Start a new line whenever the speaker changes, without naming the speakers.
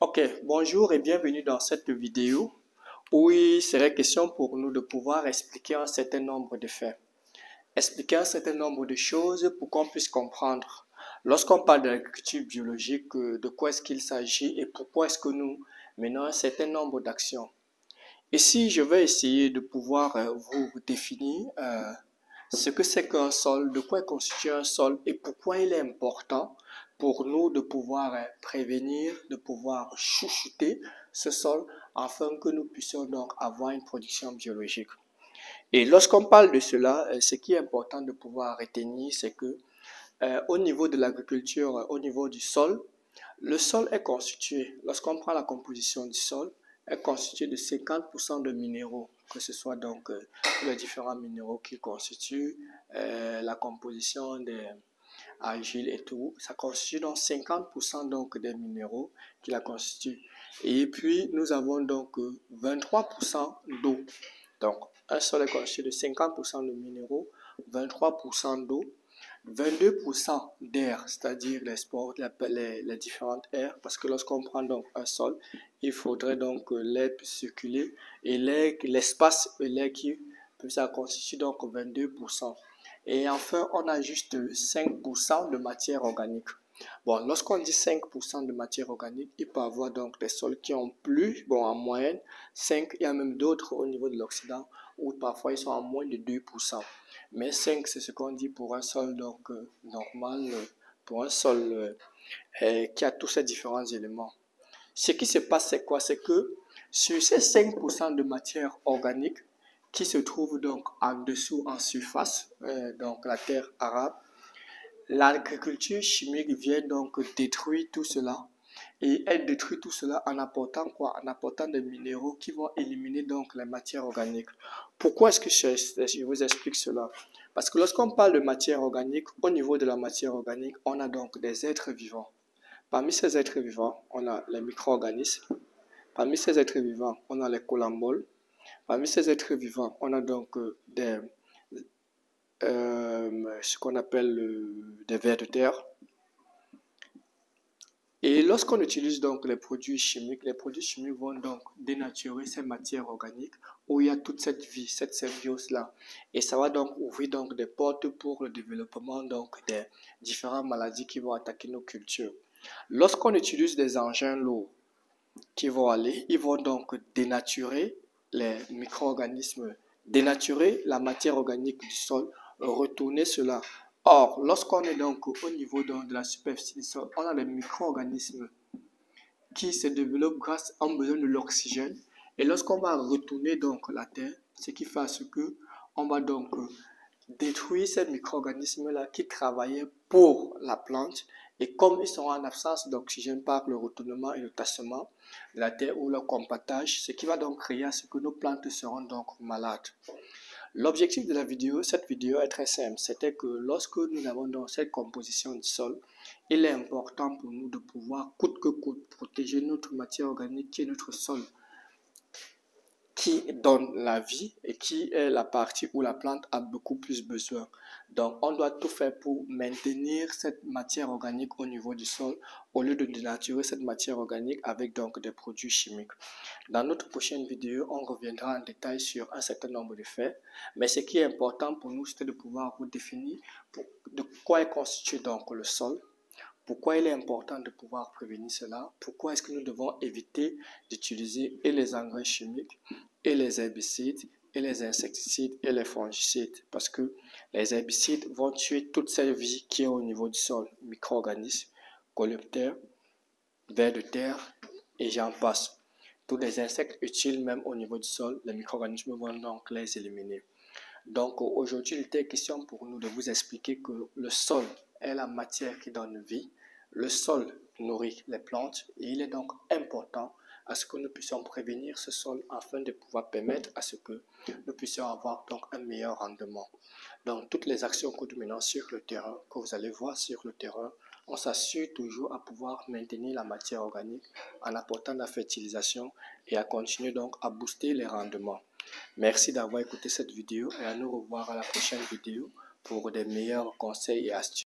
Ok, bonjour et bienvenue dans cette vidéo où il serait question pour nous de pouvoir expliquer un certain nombre de faits. Expliquer un certain nombre de choses pour qu'on puisse comprendre. Lorsqu'on parle de l'agriculture biologique, de quoi est-ce qu'il s'agit et pourquoi est-ce que nous menons un certain nombre d'actions. Ici, je vais essayer de pouvoir vous définir ce que c'est qu'un sol, de quoi est constitué un sol et pourquoi il est important pour nous de pouvoir prévenir, de pouvoir chouchouter ce sol afin que nous puissions donc avoir une production biologique. Et lorsqu'on parle de cela, ce qui est important de pouvoir retenir, c'est que au niveau de l'agriculture, au niveau du sol, le sol est constitué, lorsqu'on prend la composition du sol, est constitué de 50% de minéraux, que ce soit donc les différents minéraux qui constituent la composition des argiles et tout. Ça constitue donc 50% donc des minéraux qui la constituent. Et puis nous avons donc 23% d'eau. Donc un sol est constitué de 50% de minéraux, 23% d'eau, 22% d'air, c'est-à-dire les différentes airs, parce que lorsqu'on prend donc un sol, il faudrait donc que l'air puisse circuler et l'espace et l'air qui ça constitue donc 22%. Et enfin, on a juste 5% de matière organique. Bon, lorsqu'on dit 5% de matière organique, il peut y avoir donc des sols qui ont plus, bon, en moyenne, 5, il y a même d'autres au niveau de l'Occident où parfois ils sont à moins de 2%. Mais 5, c'est ce qu'on dit pour un sol donc normal, pour un sol qui a tous ces différents éléments. Ce qui se passe, c'est quoi? C'est que sur ces 5% de matière organique qui se trouve donc en dessous en surface, donc la terre arable, l'agriculture chimique vient donc détruire tout cela. Et elle détruit tout cela en apportant quoi? En apportant des minéraux qui vont éliminer donc les matières organiques. Pourquoi est-ce que je vous explique cela? Parce que lorsqu'on parle de matière organique, au niveau de la matière organique, on a donc des êtres vivants. Parmi ces êtres vivants, on a les micro-organismes. Parmi ces êtres vivants, on a les colamboles. Parmi ces êtres vivants, on a donc ce qu'on appelle des vers de terre. Et lorsqu'on utilise donc les produits chimiques vont donc dénaturer ces matières organiques où il y a toute cette vie, cette symbiose-là. Et ça va donc ouvrir donc des portes pour le développement donc des différentes maladies qui vont attaquer nos cultures. Lorsqu'on utilise des engins lourds ils vont donc dénaturer les micro-organismes, dénaturer la matière organique du sol, retourner cela. Or, lorsqu'on est donc au niveau de la superficie du sol, on a des micro-organismes qui se développent grâce à un besoin de l'oxygène. Et lorsqu'on va retourner donc la terre, ce qui fait à ce que on va donc détruire ces micro-organismes-là qui travaillaient pour la plante. Et comme ils sont en absence d'oxygène par le retournement et le tassement de la terre ou le compactage, ce qui va donc créer à ce que nos plantes seront donc malades. L'objectif de cette vidéo est très simple, c'était que lorsque nous avons donc cette composition du sol, il est important pour nous de pouvoir coûte que coûte protéger notre matière organique qui est notre sol, qui donne la vie et qui est la partie où la plante a beaucoup plus besoin. Donc, on doit tout faire pour maintenir cette matière organique au niveau du sol au lieu de dénaturer cette matière organique avec donc des produits chimiques. Dans notre prochaine vidéo, on reviendra en détail sur un certain nombre de faits, mais ce qui est important pour nous, c'est de pouvoir redéfinir de quoi est constitué donc le sol. Pourquoi il est important de pouvoir prévenir cela? Pourquoi est-ce que nous devons éviter d'utiliser et les engrais chimiques, et les herbicides, et les insecticides, et les fongicides? Parce que les herbicides vont tuer toute cette vie qui est au niveau du sol, micro-organismes, coléoptères, vers de terre, et j'en passe. Tous les insectes utiles même au niveau du sol, les micro-organismes vont donc les éliminer. Donc aujourd'hui, il était question pour nous de vous expliquer que le sol est la matière qui donne vie. Le sol nourrit les plantes et il est donc important à ce que nous puissions prévenir ce sol afin de pouvoir permettre à ce que nous puissions avoir donc un meilleur rendement. Donc toutes les actions que nous menons sur le terrain, que vous allez voir sur le terrain, on s'assure toujours à pouvoir maintenir la matière organique en apportant la fertilisation et à continuer donc à booster les rendements. Merci d'avoir écouté cette vidéo et à nous revoir à la prochaine vidéo pour des meilleurs conseils et astuces.